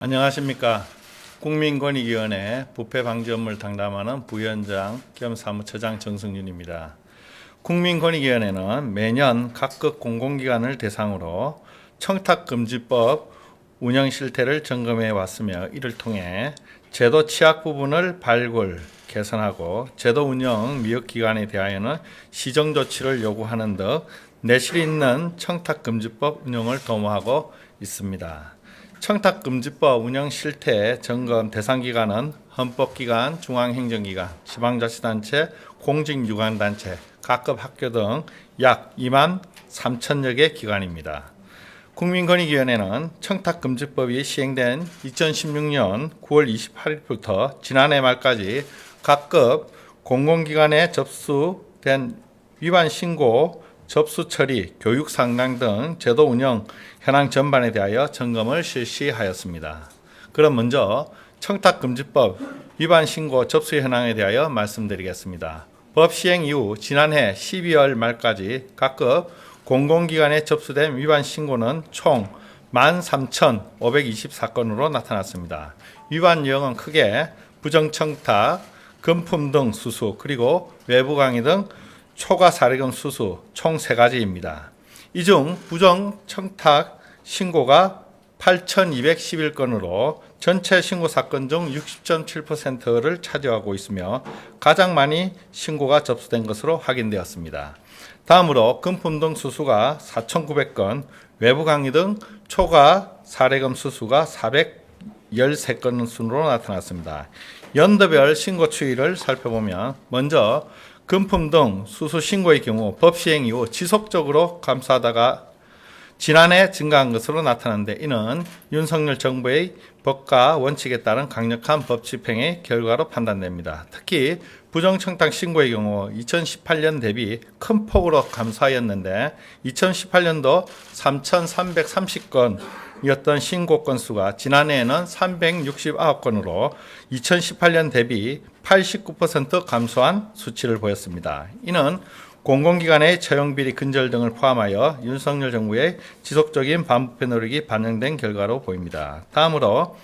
안녕하십니까. 국민권익위원회 부패방지 업무를 담당하는 부위원장 겸 사무처장 정승윤입니다. 국민권익위원회는 매년 각급 공공기관을 대상으로 청탁금지법 운영 실태를 점검해 왔으며 이를 통해 제도 취약 부분을 발굴, 개선하고 제도 운영 미흡기관에 대하여는 시정조치를 요구하는 등 내실 있는 청탁금지법 운영을 도모하고 있습니다. 청탁금지법 운영 실태 점검 대상기관은 헌법기관, 중앙행정기관, 지방자치단체, 공직유관단체, 각급 학교 등 약 2만 3천여 개 기관입니다. 국민권익위원회는 청탁금지법이 시행된 2016년 9월 28일부터 지난해 말까지 각급 공공기관에 접수된 위반 신고, 접수 처리, 교육 상담 등 제도 운영 현황 전반에 대하여 점검을 실시하였습니다. 그럼 먼저 청탁금지법 위반 신고 접수 현황에 대하여 말씀드리겠습니다. 법 시행 이후 지난해 12월 말까지 각급 공공기관에 접수된 위반 신고는 총 13,524건으로 나타났습니다. 위반 유형은 크게 부정청탁, 금품 등 수수, 그리고 외부 강의 등 초과 사례금 수수 총 3가지입니다. 이 중 부정청탁 신고가 8,211건으로 전체 신고 사건 중 60.7%를 차지하고 있으며 가장 많이 신고가 접수된 것으로 확인되었습니다. 다음으로 금품 등 수수가 4,900건, 외부 강의 등 초과 사례금 수수가 413건 순으로 나타났습니다. 연도별 신고 추이를 살펴보면 먼저 금품 등 수수 신고의 경우 법 시행 이후 지속적으로 감소하다가 지난해 증가한 것으로 나타나는데 이는 윤석열 정부의 법과 원칙에 따른 강력한 법 집행의 결과로 판단됩니다. 특히 부정청탁 신고의 경우 2018년 대비 큰 폭으로 감소하였는데 2018년도 3,330건이었던 신고 건수가 지난해에는 369건으로 2018년 대비 89% 감소한 수치를 보였습니다. 이는 공공기관의 채용비리 근절 등을 포함하여 윤석열 정부의 지속적인 반부패 노력이 반영된 결과로 보입니다. 다음으로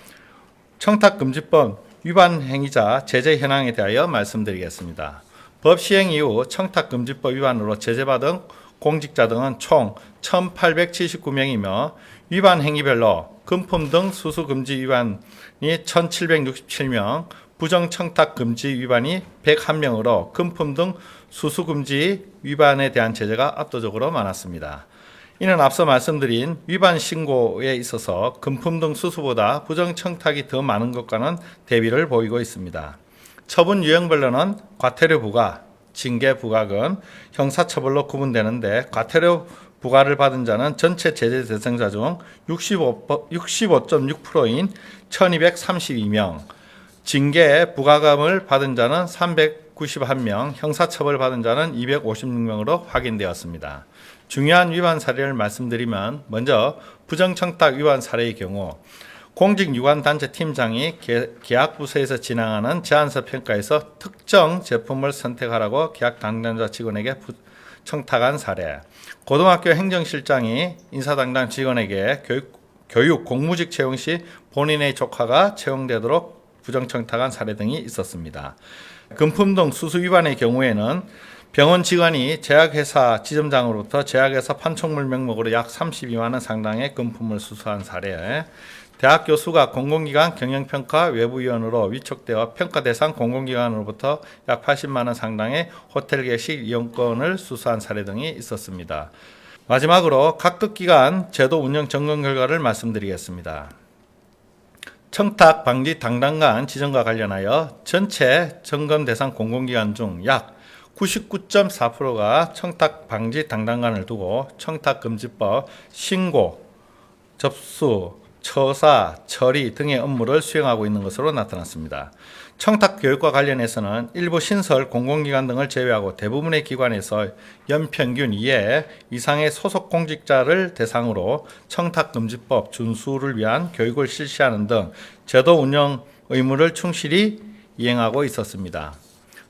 청탁금지법 위반 행위자 제재 현황에 대하여 말씀드리겠습니다. 법 시행 이후 청탁금지법 위반으로 제재받은 공직자 등은 총 1,879명이며 위반 행위별로 금품 등 수수 금지 위반이 1,767명, 부정청탁 금지 위반이 101명으로 금품 등 수수 금지 위반에 대한 제재가 압도적으로 많았습니다. 이는 앞서 말씀드린 위반 신고에 있어서 금품 등 수수보다 부정청탁이 더 많은 것과는 대비를 보이고 있습니다. 처분 유형별로는 과태료 부과, 징계 부과금, 형사처벌로 구분되는데 과태료 부과를 받은 자는 전체 제재 대상자 중 65.6%인 1,232명, 징계 부과금을 받은 자는 391명, 형사처벌 받은 자는 256명으로 확인되었습니다. 중요한 위반 사례를 말씀드리면 먼저 부정청탁 위반 사례의 경우 공직유관단체 팀장이 계약부서에서 진행하는 제안서 평가에서 특정 제품을 선택하라고 계약 담당자 직원에게 청탁한 사례, 고등학교 행정실장이 인사담당 직원에게 교육 공무직 채용 시 본인의 조카가 채용되도록 부정청탁한 사례 등이 있었습니다. 금품 등 수수 위반의 경우에는 병원 직원이 제약회사 지점장으로부터 제약회사 판촉물 명목으로 약 32만 원 상당의 금품을 수수한 사례, 대학 교수가 공공기관 경영평가 외부위원으로 위촉되어 평가 대상 공공기관으로부터 약 80만 원 상당의 호텔 개식 이용권을 수수한 사례 등이 있었습니다. 마지막으로 각급 기관 제도 운영 점검 결과를 말씀드리겠습니다. 청탁 방지 담당관 지정과 관련하여 전체 점검 대상 공공기관 중 약 99.4%가 청탁 방지 담당관을 두고 청탁금지법 신고, 접수, 처사, 처리 등의 업무를 수행하고 있는 것으로 나타났습니다. 청탁 교육과 관련해서는 일부 신설 공공기관 등을 제외하고 대부분의 기관에서 연평균 2회 이상의 소속 공직자를 대상으로 청탁금지법 준수를 위한 교육을 실시하는 등 제도 운영 의무를 충실히 이행하고 있었습니다.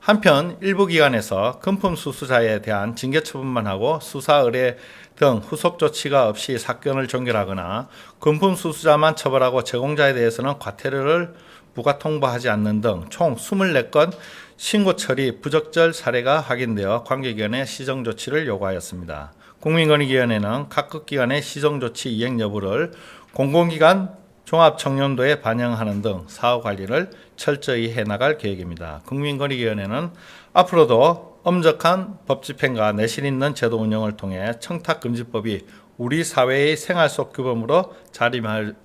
한편 일부 기관에서 금품 수수자에 대한 징계 처분만 하고 수사 의뢰 등 후속 조치가 없이 사건을 종결하거나 금품 수수자만 처벌하고 제공자에 대해서는 과태료를 부과 통보하지 않는 등 총 24건 신고 처리 부적절 사례가 확인되어 관계기관에 시정조치를 요구하였습니다. 국민권익위원회는 각급 기관의 시정조치 이행 여부를 공공기관 종합청렴도에 반영하는 등 사후 관리를 철저히 해나갈 계획입니다. 국민권익위원회는 앞으로도 엄격한 법 집행과 내실 있는 제도 운영을 통해 청탁금지법이 우리 사회의 생활 속 규범으로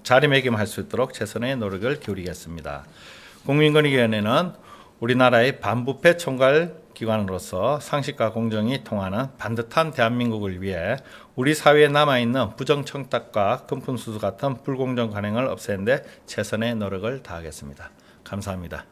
자리매김할 수 있도록 최선의 노력을 기울이겠습니다. 국민권익위원회는 우리나라의 반부패 총괄 기관으로서 상식과 공정이 통하는 반듯한 대한민국을 위해 우리 사회에 남아있는 부정청탁과 금품수수 같은 불공정 관행을 없애는 데 최선의 노력을 다하겠습니다. 감사합니다.